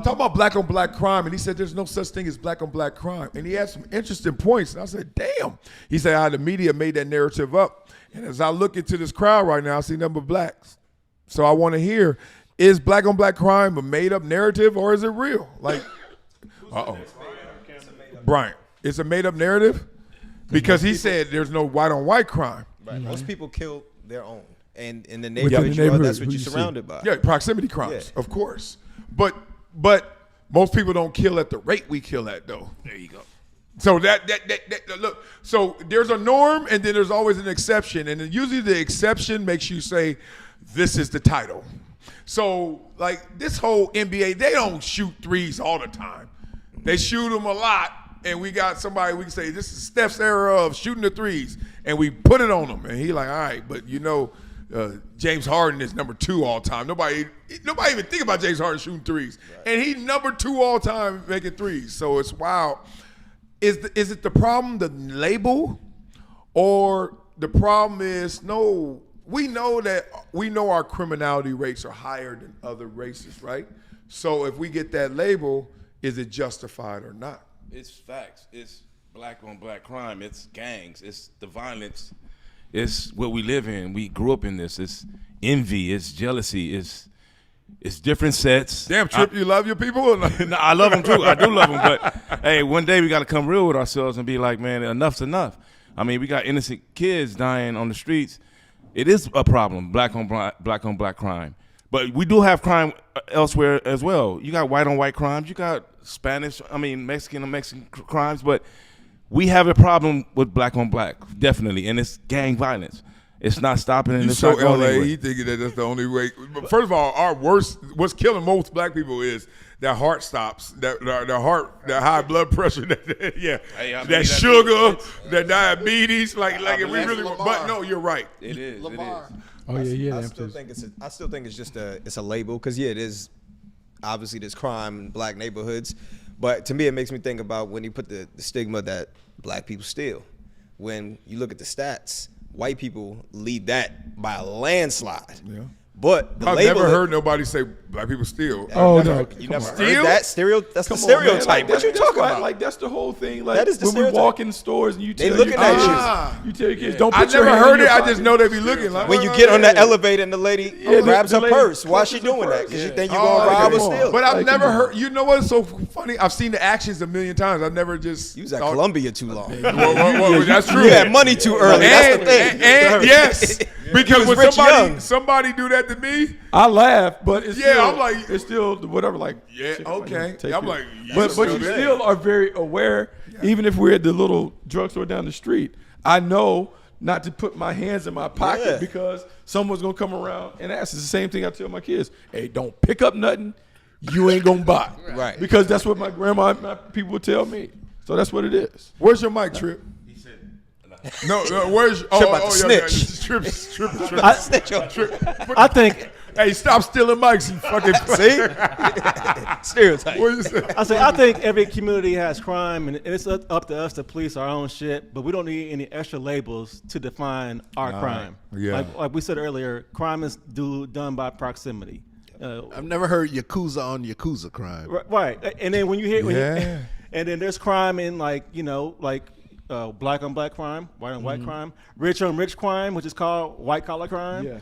Talking about black on black crime, and he said there's no such thing as black on black crime. And he had some interesting points. And I said, damn. He said how the media made that narrative up. And as I look into this crowd right now, I see nothing but blacks. So I want to hear, is black on black crime a made up narrative or is it real? Like, Brian, it's a made up narrative? Because he said there's no white on white crime. Right. Most people kill their own. And in the neighborhood, that's what you're surrounded by. Yeah, proximity crimes, of course. But most people don't kill at the rate we kill at, though. There you go. So that look. So there's a norm, and then there's always an exception, and then usually the exception makes you say, "This is the title." So like this whole NBA, they don't shoot threes all the time. They shoot them a lot, and we got somebody we can say this is Steph's era of shooting the threes, and we put it on him, and he like, all right, but you know. James Harden is number 2 all time. Nobody even think about James Harden shooting threes, and he's number 2 all time making threes. So it's wild. Is it the problem the label, or the problem is no? We know our criminality rates are higher than other races, right? So if we get that label, is it justified or not? It's facts. It's black on black crime. It's gangs. It's the violence. It's what we live in. We grew up in this. It's envy. It's jealousy. It's different sets. Damn, Trip, you love your people? No, I love them too. I do love them. But, hey, one day we got to come real with ourselves and be like, man, enough's enough. I mean, we got innocent kids dying on the streets. It is a problem, black on black crime. But we do have crime elsewhere as well. You got white on white crimes. You got Mexican on Mexican crimes. But we have a problem with black on black, definitely, and it's gang violence. It's not stopping, and it's not going anywhere. He thinking that that's the only way. But first of all, what's killing most black people is their heart stops, their high blood pressure, that sugar, that diabetes, like if we really. But no, you're right. It is. Lamar. It is. Oh yeah. I still think it's just a label, because it is obviously there's crime in black neighborhoods. But to me, it makes me think about when he put the stigma that black people steal. When you look at the stats, white people lead that by a landslide. Yeah. But I've never heard nobody say black people steal. Oh no, you never heard that stereotype. That's the stereotype. Like, what you talking about? Like that's the whole thing. Like that is the when stereotype. we walk in stores and you tell looking your at kids, you tell your kids, don't I put your never hand heard in it. your I pocket. just know they be looking. Like, when you get on the elevator and the lady grabs her lady purse, why is she clutches her doing that? purse. Because you think you're gonna rob or steal. But I've never heard. You know what's so funny? I've seen the actions a million times. I've never just. You was at Columbia too long. Well, that's true. You had money too early. That's the thing. And yes, because when Rich somebody do that to me, I laugh, but it's still, I'm like, it's still whatever. Like, yeah, okay. take I'm it. like, but you still are very aware. Even if we're at the little drugstore down the street, I know not to put my hands in my pocket because someone's gonna come around and ask. It's the same thing I tell my kids. Hey, don't pick up nothing you ain't gonna buy. Right. Because that's what my grandma and my people would tell me. So that's what it is. Where's your mic, Trip? No, where's snitch. Trip. I think. Hey, stop stealing mics, you fucking See? Stereotype. What you say? I think every community has crime, and it's up to us to police our own shit. But we don't need any extra labels to define our crime. Yeah. Like we said earlier, crime is done by proximity. I've never heard Yakuza on Yakuza crime. Right, and then when you hear, and then there's crime in black on black crime, white on white crime, rich on rich crime, which is called white collar crime. Yeah.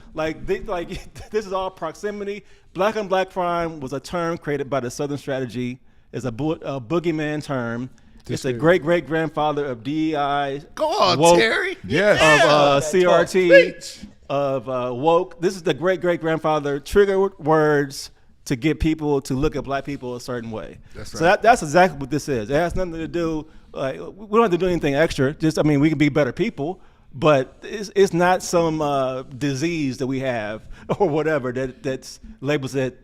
This is all proximity. Black on black crime was a term created by the Southern Strategy. It's a boogeyman term. It's a great grandfather of DEI. Go on, woke, Terry. Yes. Of CRT, of woke. This is the great grandfather trigger words to get people to look at black people a certain way. That's right. So that's exactly what this is. It has nothing to do. We don't have to do anything extra. We can be better people, but it's not some disease that we have or whatever that labels it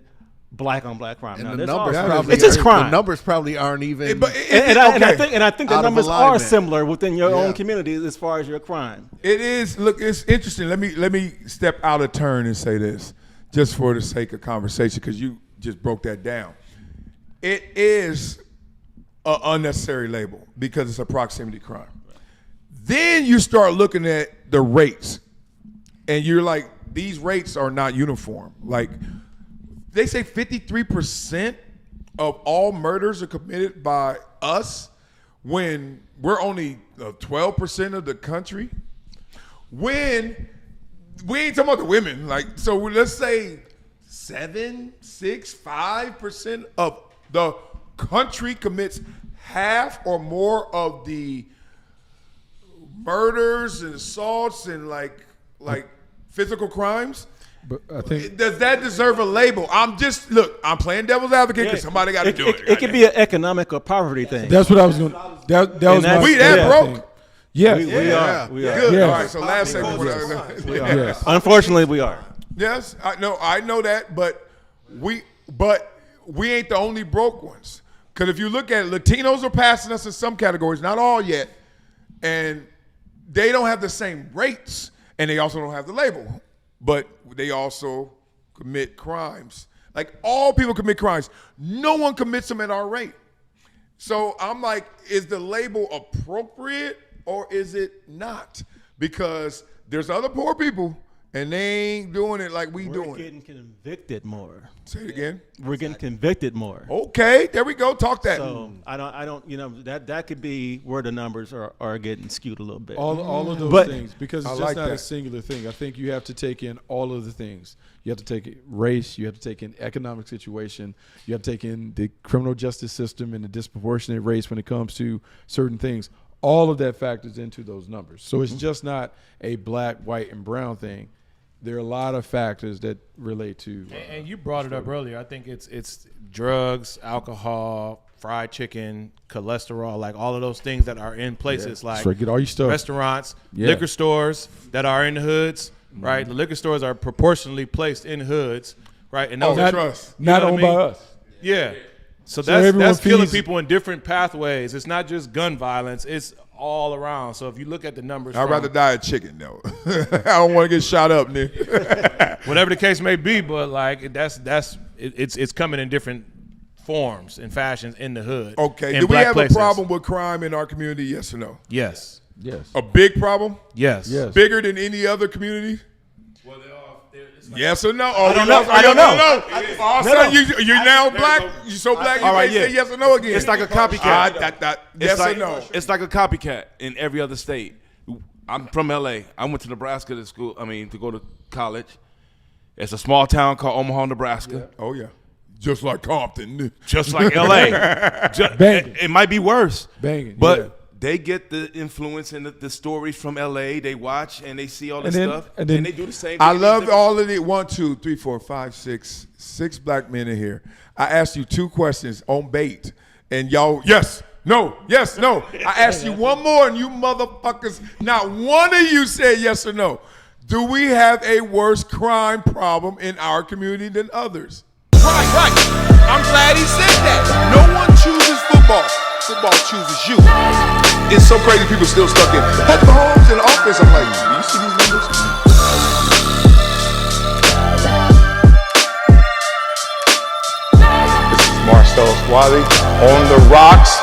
black on black crime. And no, the numbers probably it's just crime. The numbers probably aren't even. And I think the numbers are similar within your own Yeah. community as far as your crime. It is. Look, it's interesting. Let me step out of turn and say this, just for the sake of conversation, because you just broke that down. It is an unnecessary label because it's a proximity crime. Then you start looking at the rates, and you're like, these rates are not uniform. Like, they say 53% of all murders are committed by us when we're only 12% of the country? When we ain't talking about the women, like, so let's say 5% of the country commits half or more of the murders and assaults and like physical crimes. But I think Does that deserve a label? I'm playing devil's advocate because somebody got to do it. It could be an economic or poverty thing. that's what I was going. That was my. We that yeah, broke? thing. Yes. We are. Good. Yes. All right. So last segment. Yes. Unfortunately, we are. Yes, I know that, but we ain't the only broke ones. Because if you look at it, Latinos are passing us in some categories, not all yet, and they don't have the same rates, and they also don't have the label, but they also commit crimes. Like, all people commit crimes. No one commits them at our rate. So I'm like, is the label appropriate or is it not? Because there's other poor people and they ain't doing it like we doing. We're getting convicted more. Say it again. We're getting convicted more. Okay, there we go. Talk that. So I don't, that could be where the numbers are getting skewed a little bit. All of those things, because it's I just like not that. a singular thing. I think you have to take in all of the things. You have to take race. You have to take in economic situation. You have to take in the criminal justice system and the disproportionate race when it comes to certain things. All of that factors into those numbers. So it's just not a black, white, and brown thing. There are a lot of factors that relate to. And you brought it up earlier. I think it's drugs, alcohol, fried chicken, cholesterol, like all of those things that are in places like Get all your stuff. restaurants, liquor stores that are in the hoods, right? The liquor stores are proportionally placed in hoods, right? And those Not know owned what I mean? by us. Yeah. So everyone that's killing feeds- people in different pathways. It's not just gun violence. It's all around. So if you look at the numbers, I'd rather die of chicken, though. I don't want to get shot up, Nick. whatever the case may be, but like it's coming in different forms and fashions in the hood. Okay, in do we black have places. a problem with crime in our community, yes or no? Yes. Yes. A big problem? Yes. Yes. Bigger than any other community? Well, Yes or no? I don't know. I don't know. All of a sudden, you're now black. You're so black you All right, can't say yeah. yes or no again. It's like a copycat. Yes like, or no? It's like a copycat in every other state. I'm from LA. I went to Nebraska to go to college. It's a small town called Omaha, Nebraska. Oh, yeah. Just like Compton. Just like LA. Banging. It might be worse. Banging, But yeah. they get the influence and the stories from LA. They watch and they see all this And then- stuff. and then- they do the same thing. I love all of the 1, 2, 3, 4, 5, 6 black men in here. I asked you 2 questions on bait, and y'all, yes, no. I asked you one more, and you motherfuckers, not one of you said yes or no. Do we have a worse crime problem in our community than others? Right. I'm glad he said that. No one chooses football. Football chooses you. It's so crazy people still stuck in Patrick Mahomes in the offense. I'm like, do you see these numbers? This is Marcellus Wiley on the rocks.